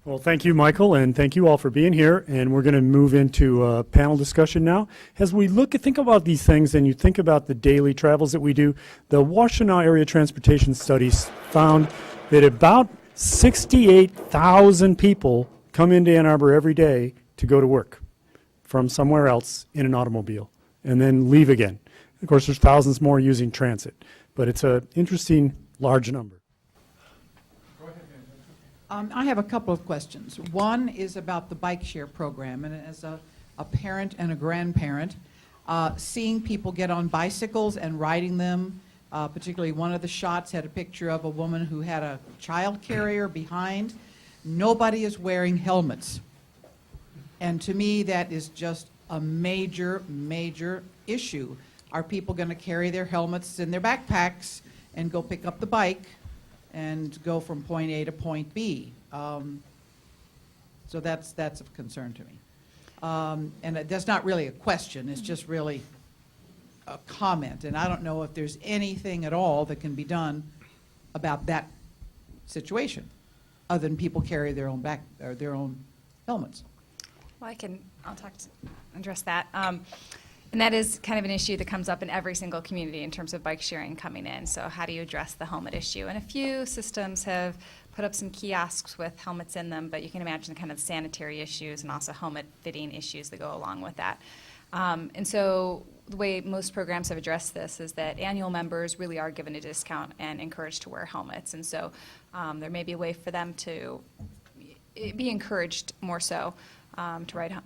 Well, thank you, Michael, and thank you all for being here. And we're going to move into a panel discussion now. As we think about these things and you think about the daily travels that we do, the Washtenaw Area Transportation Studies found that about 68,000 people come into Ann Arbor every day to go to work from somewhere else in an automobile and then leave again. Of course, there's thousands more using transit, but it's an interesting large number. I have a couple of questions. One is about the bike share program, and as a parent and a grandparent, seeing people get on bicycles and riding them, particularly one of the shots had a picture of a woman who had a child carrier behind. Nobody is wearing helmets. And to me, that is just a major, major issue. Are people going to carry their helmets in their backpacks and go pick up the bike and go from point A to point B? So that's of concern to me. And that's not really a question, it's just really a comment. And I don't know if there's anything at all that can be done about that situation, other than people carry their own their own helmets. Well, I'll address that. And that is kind of an issue that comes up in every single community in terms of bike sharing coming in. So how do you address the helmet issue? And a few systems have put up some kiosks with helmets in them, but you can imagine the kind of sanitary issues and also helmet fitting issues that go along with that. And so the way most programs have addressed this is that annual members really are given a discount and encouraged to wear helmets. And so there may be a way for them to be encouraged more so to ride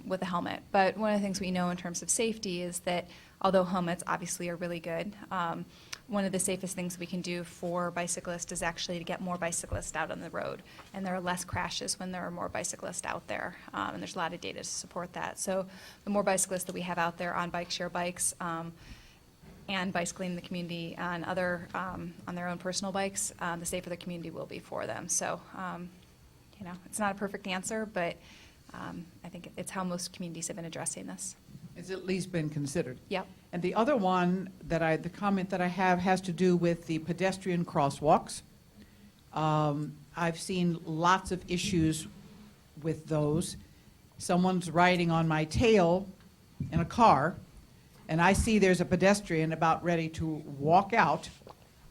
with a helmet. But one of the things we know in terms of safety is that although helmets obviously are really good, one of the safest things we can do for bicyclists is actually to get more bicyclists out on the road. And there are less crashes when there are more bicyclists out there. And there's a lot of data to support that. So the more bicyclists that we have out there on bike share bikes and bicycling in the community on their own personal bikes, the safer the community will be for them. So, it's not a perfect answer, but I think it's how most communities have been addressing this. It's at least been considered. Yep. And the other one the comment that I have has to do with the pedestrian crosswalks. I've seen lots of issues with those. Someone's riding on my tail in a car, and I see there's a pedestrian about ready to walk out.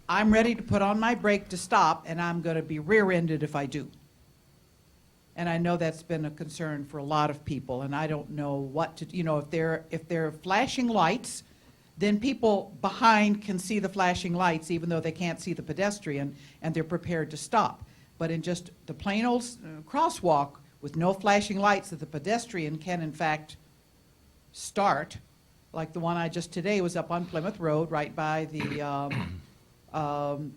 I'm ready to put on my brake to stop, and I'm going to be rear-ended if I do. And I know that's been a concern for a lot of people, and I don't know what to, if they're flashing lights, then people behind can see the flashing lights even though they can't see the pedestrian, and they're prepared to stop. But in just the plain old crosswalk with no flashing lights that the pedestrian can in fact start, like the one I just today was up on Plymouth Road right by the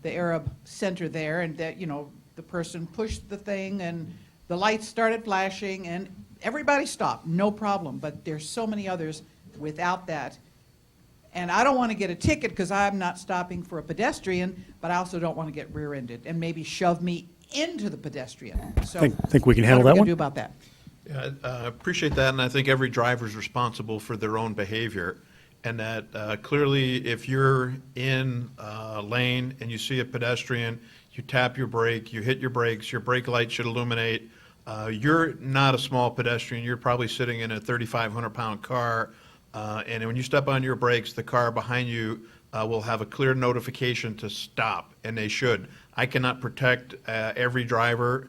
Arab Center there, and that, the person pushed the thing and the lights started flashing and everybody stopped, no problem. But there's so many others without that. And I don't want to get a ticket because I'm not stopping for a pedestrian, but I also don't want to get rear-ended and maybe shove me into the pedestrian. So think we can handle that one? What are we going to do about that? Yeah, I appreciate that, and I think every driver is responsible for their own behavior. And that clearly, if you're in a lane and you see a pedestrian, you tap your brake, you hit your brakes, your brake light should illuminate. You're not a small pedestrian. You're probably sitting in a 3,500-pound car, and when you step on your brakes, the car behind you will have a clear notification to stop, and they should. I cannot protect every driver,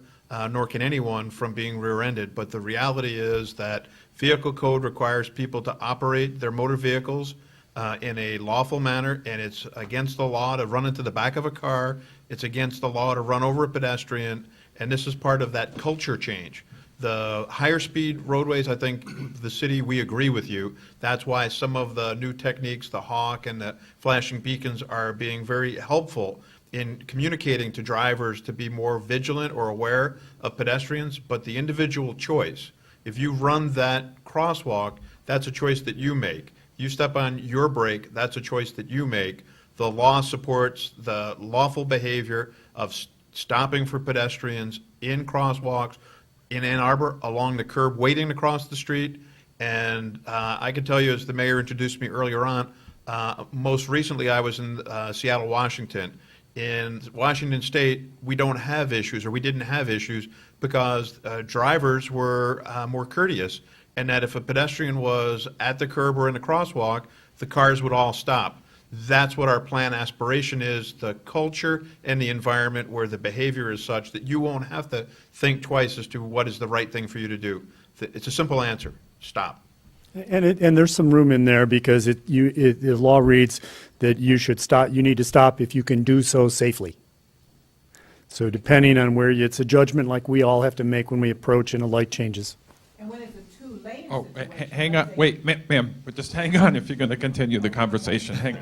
nor can anyone, from being rear-ended, but the reality is that vehicle code requires people to operate their motor vehicles in a lawful manner, and it's against the law to run into the back of a car. It's against the law to run over a pedestrian, and this is part of that culture change. The higher speed roadways, I think the city, we agree with you. That's why some of the new techniques, the hawk and the flashing beacons, are being very helpful in communicating to drivers to be more vigilant or aware of pedestrians, but the individual choice. If you run that crosswalk, that's a choice that you make. You step on your brake, that's a choice that you make. The law supports the lawful behavior of stopping for pedestrians in crosswalks in Ann Arbor along the curb, waiting to cross the street. And I can tell you, as the mayor introduced me earlier on, most recently I was in Seattle, Washington. In Washington State, we don't have issues, or we didn't have issues, because drivers were more courteous, and that if a pedestrian was at the curb or in the crosswalk, the cars would all stop. That's what our plan aspiration is, the culture and the environment where the behavior is such that you won't have to think twice as to what is the right thing for you to do. It's a simple answer: stop. And there's some room in there, because the law reads that you should stop, you need to stop if you can do so safely. So depending on where it's a judgment like we all have to make when we approach and a light changes. And when it's a two-lane Oh, situation, hang on, wait, ma'am, but just hang on if you're going to continue the conversation, hang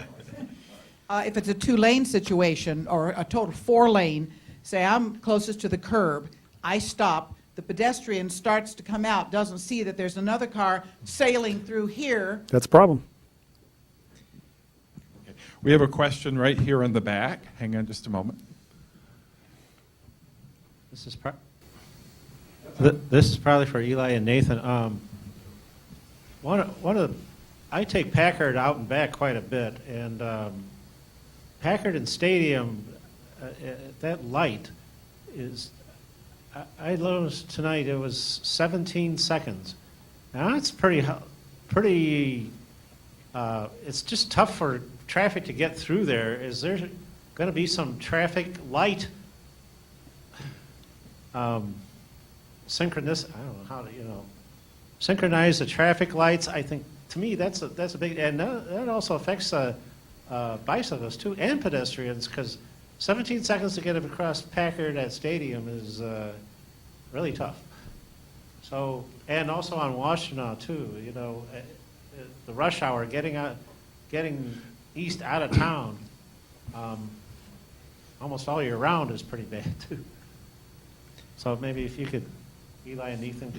on. If it's a two-lane situation or a total four-lane, say I'm closest to the curb, I stop, the pedestrian starts to come out, doesn't see that there's another car sailing through here. That's a problem. We have a question right here in the back. Hang on just a moment. This is probably for Eli and Nathan. I take Packard out and back quite a bit, and Packard and Stadium, that light is. I noticed tonight it was 17 seconds. Now that's pretty. It's just tough for traffic to get through there. Is there going to be some traffic light? Synchronize, I don't know how to, synchronize the traffic lights. I think, to me, that's a big, and that also affects bicyclists too, and pedestrians, because 17 seconds to get across Packard at Stadium is really tough. So, and also on Washtenaw too, the rush hour, getting east out of town, almost all year round is pretty bad too. So maybe if you could, Eli and Nathan.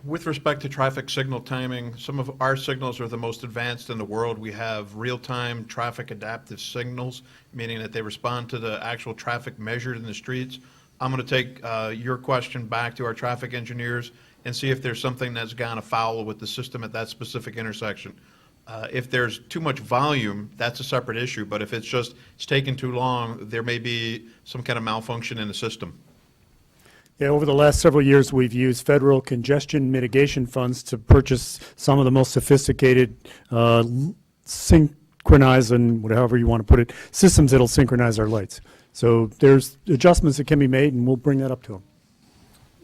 With respect to traffic signal timing, some of our signals are the most advanced in the world. We have real-time traffic adaptive signals, meaning that they respond to the actual traffic measured in the streets. I'm going to take your question back to our traffic engineers and see if there's something that's gone afoul with the system at that specific intersection. If there's too much volume, that's a separate issue, but if it's taking too long, there may be some kind of malfunction in the system. Yeah, over the last several years, we've used federal congestion mitigation funds to purchase some of the most sophisticated synchronize, and whatever you want to put it, systems that'll synchronize our lights. So there's adjustments that can be made, and we'll bring that up to them.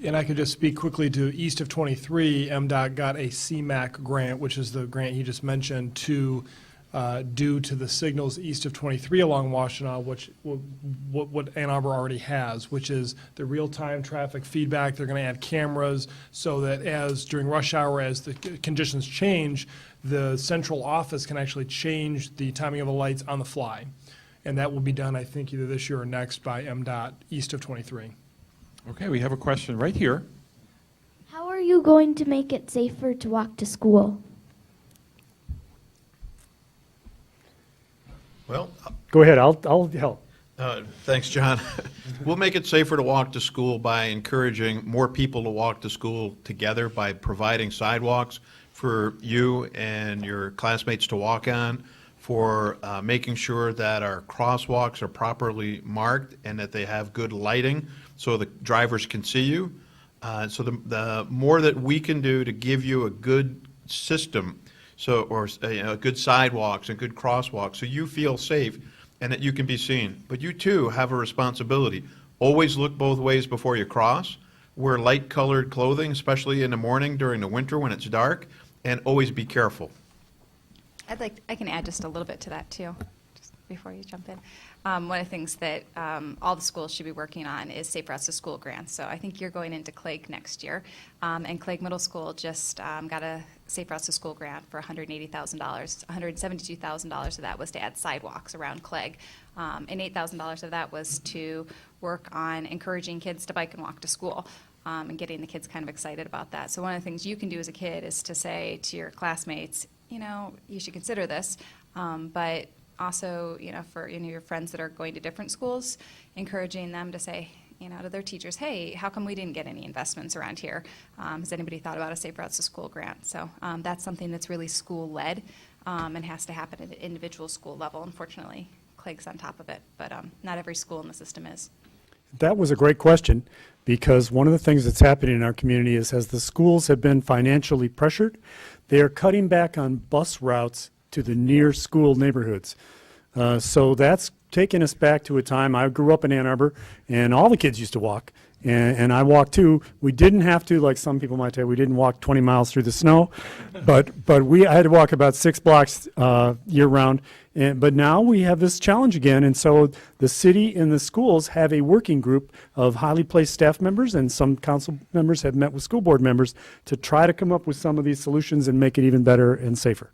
And I could just speak quickly to East of 23. MDOT got a CMAQ grant, which is the grant he just mentioned, to due to the signals east of 23 along Washtenaw, which what Ann Arbor already has, which is the real-time traffic feedback. They're going to add cameras so that during rush hour, as the conditions change, the central office can actually change the timing of the lights on the fly. And that will be done, I think, either this year or next by MDOT east of 23. Okay, we have a question right here. How are you going to make it safer to walk to school? Well, Go ahead, I'll help. thanks, John. We'll make it safer to walk to school by encouraging more people to walk to school together, by providing sidewalks for you and your classmates to walk on, for making sure that our crosswalks are properly marked and that they have good lighting so the drivers can see you. So the more that we can do to give you a good system, good sidewalks and good crosswalks, so you feel safe and that you can be seen. But you too have a responsibility. Always look both ways before you cross. Wear light-colored clothing, especially in the morning during the winter when it's dark, and always be careful. I can add just a little bit to that too, just before you jump in. One of the things that all the schools should be working on is Safe Routes to School grants. So I think you're going into Clague next year, and Clague Middle School just got a Safe Routes to School grant for $180,000. $172,000 of that was to add sidewalks around Clague, and $8,000 of that was to work on encouraging kids to bike and walk to school. And getting the kids kind of excited about that. So one of the things you can do as a kid is to say to your classmates, you should consider this, but also, for your friends that are going to different schools, encouraging them to say, to their teachers, hey, how come we didn't get any investments around here? Has anybody thought about a Safe Routes to School grant? So that's something that's really school-led and has to happen at an individual school level. Unfortunately, backlinks on top of it, but not every school in the system is. That was a great question, because one of the things that's happening in our community is as the schools have been financially pressured, they are cutting back on bus routes to the near school neighborhoods. So that's taken us back to a time, I grew up in Ann Arbor, and all the kids used to walk, and I walked too. We didn't have to, like some people might say, we didn't walk 20 miles through the snow, but I had to walk about 6 blocks year-round. But now we have this challenge again, and so the city and the schools have a working group of highly placed staff members, and some council members have met with school board members to try to come up with some of these solutions and make it even better and safer,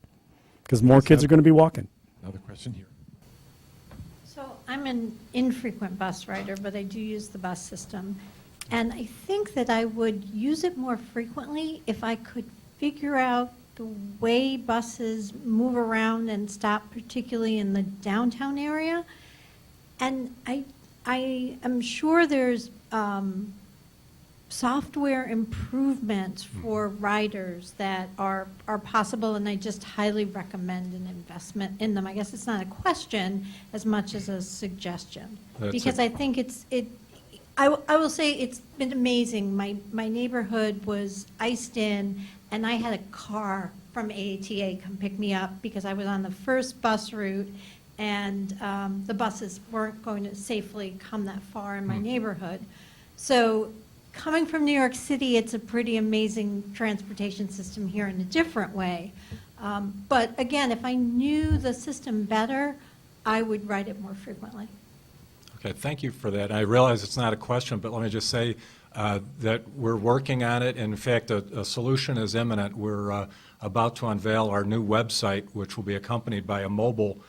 because more kids are going to be walking. Another question here. So I'm an infrequent bus rider, but I do use the bus system. And I think that I would use it more frequently if I could figure out the way buses move around and stop, particularly in the downtown area. And I am sure there's software improvements for riders that are possible, and I just highly recommend an investment in them. I guess it's not a question as much as a suggestion. Because I think I will say it's been amazing. My neighborhood was iced in, and I had a car from AATA come pick me up because I was on the first bus route, and the buses weren't going to safely come that far in my neighborhood. So coming from New York City, it's a pretty amazing transportation system here in a different way. But again, if I knew the system better, I would ride it more frequently. Okay, thank you for that. I realize it's not a question, but let me just say that we're working on it. In fact, a solution is imminent. We're about to unveil our new website, which will be accompanied by a mobile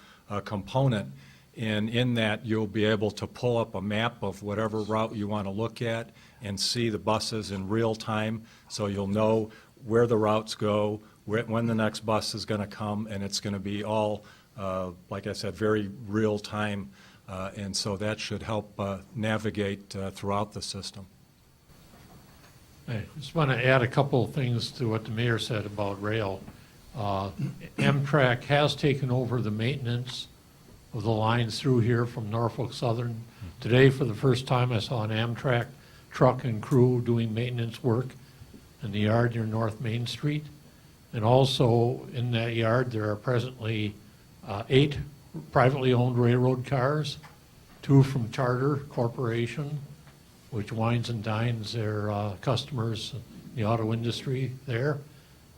component. And in that, you'll be able to pull up a map of whatever route you want to look at and see the buses in real time, so you'll know where the routes go, when the next bus is going to come, and it's going to be all, like I said, very real time. And so that should help navigate throughout the system. I just want to add a couple of things to what the mayor said about rail. Amtrak has taken over the maintenance of the lines through here from Norfolk Southern. Today, for the first time, I saw an Amtrak truck and crew doing maintenance work in the yard near North Main Street. And also in that yard, there are presently 8 privately owned railroad cars, 2 from Charter Corporation, which wines and dines their customers in the auto industry there,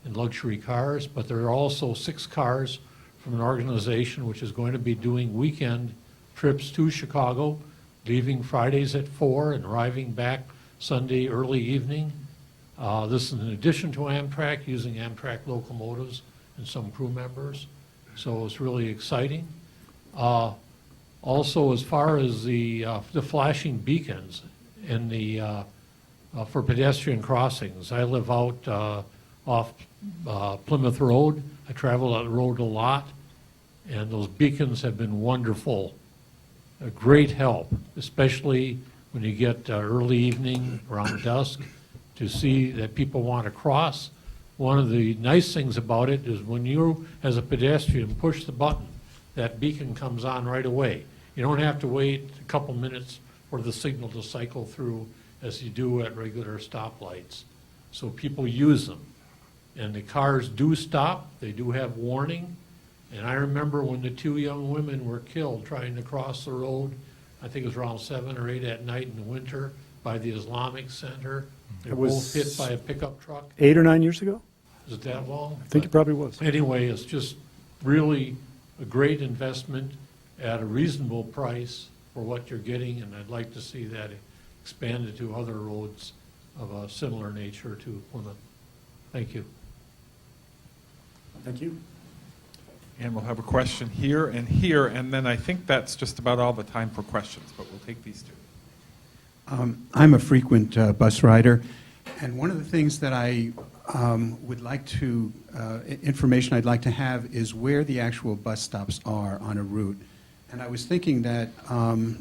in luxury cars. But there are also 6 cars from an organization which is going to be doing weekend trips to Chicago, leaving Fridays at 4 and arriving back Sunday early evening. This is in addition to Amtrak, using Amtrak locomotives and some crew members. So it's really exciting. Also, as far as the flashing beacons in the for pedestrian crossings, I live out off Plymouth Road. I travel that road a lot, and those beacons have been wonderful, a great help, especially when you get early evening, around dusk, to see that people want to cross. One of the nice things about it is when you, as a pedestrian, push the button, that beacon comes on right away. You don't have to wait a couple minutes for the signal to cycle through as you do at regular stoplights. So people use them. And the cars do stop. They do have warning. And I remember when the 2 young women were killed trying to cross the road, I think it was around 7 or 8 at night in the winter by the Islamic Center. They were both hit by a pickup truck. 8 or 9 years ago? Is it that long? I think it probably was. Anyway, it's just really a great investment at a reasonable price for what you're getting, and I'd like to see that expanded to other roads of a similar nature to Plymouth. Thank you. Thank you. And we'll have a question here, and then I think that's just about all the time for questions, but we'll take these 2. I'm a frequent bus rider, and one of the things that I would like to, information I'd like to have is where the actual bus stops are on a route. And I was thinking that,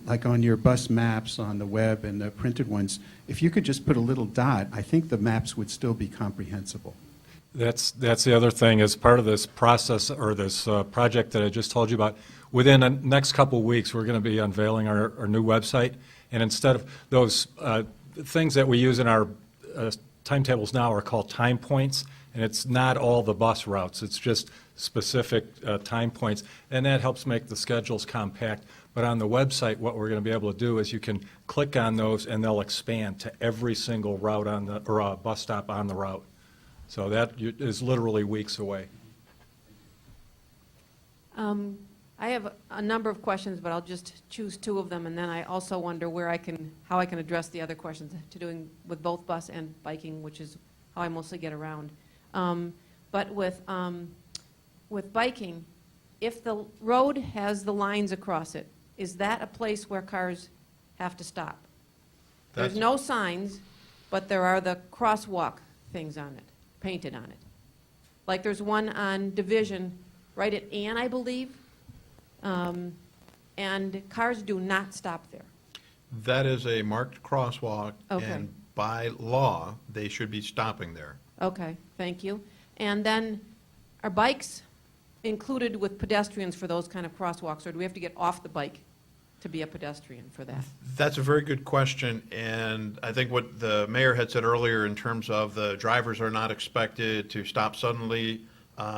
like on your bus maps on the web and the printed ones, if you could just put a little dot, I think the maps would still be comprehensible. That's the other thing, as part of this process, or this project that I just told you about, within the next couple of weeks, we're going to be unveiling our new website, and instead of those things that we use in our timetables now are called time points, and it's not all the bus routes, it's just specific time points, and that helps make the schedules compact. But on the website, what we're going to be able to do is you can click on those, and they'll expand to every single route on the, or bus stop on the route. So that is literally weeks away. I have a number of questions, but I'll just choose two of them, and then I also wonder how I can address the other questions to doing with both bus and biking, which is how I mostly get around. But with biking, if the road has the lines across it, is that a place where cars have to stop? There's no signs, but there are the crosswalk things on it, painted on it. Like there's one on Division right at Ann, I believe, and cars do not stop there. That is a marked crosswalk, Okay. and by law, they should be stopping there. Okay, thank you. And then, are bikes included with pedestrians for those kind of crosswalks, or do we have to get off the bike to be a pedestrian for that? That's a very good question, and I think what the mayor had said earlier in terms of the drivers are not expected to stop suddenly.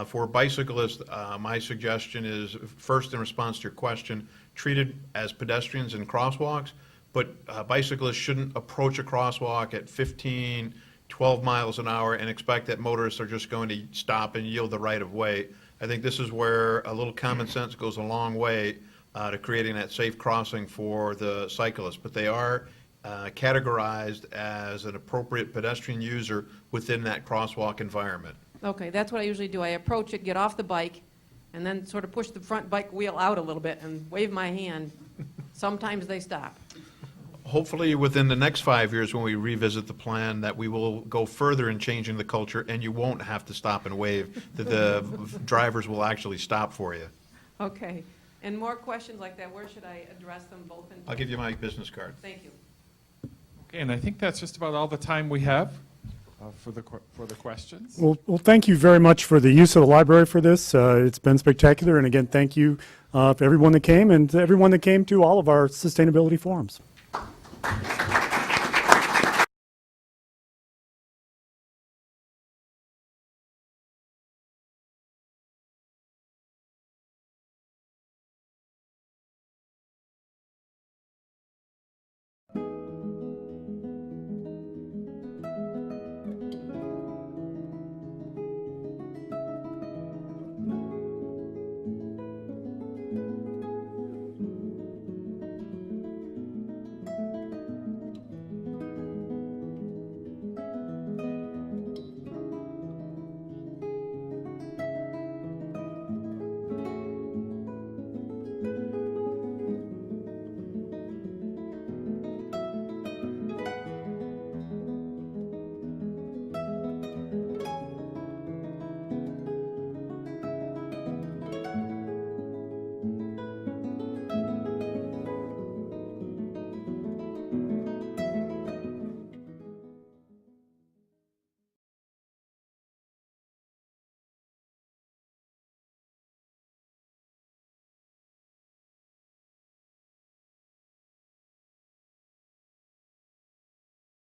For bicyclists, my suggestion is, first in response to your question, treated as pedestrians in crosswalks, but bicyclists shouldn't approach a crosswalk at 15, 12 miles an hour and expect that motorists are just going to stop and yield the right of way. I think this is where a little common sense goes a long way to creating that safe crossing for the cyclists. But they are categorized as an appropriate pedestrian user within that crosswalk environment. Okay, that's what I usually do. I approach it, get off the bike, and then sort of push the front bike wheel out a little bit and wave my hand. Sometimes they stop. Hopefully, within the next 5 years, when we revisit the plan, that we will go further in changing the culture, and you won't have to stop and wave, that the drivers will actually stop for you. Okay. And more questions like that, where should I address them both in? I'll give you my business card. Thank you. Okay, and I think that's just about all the time we have for the questions. Well, thank you very much for the use of the library for this. It's been spectacular, and again, thank you for everyone that came, and to everyone that came to all of our sustainability forums.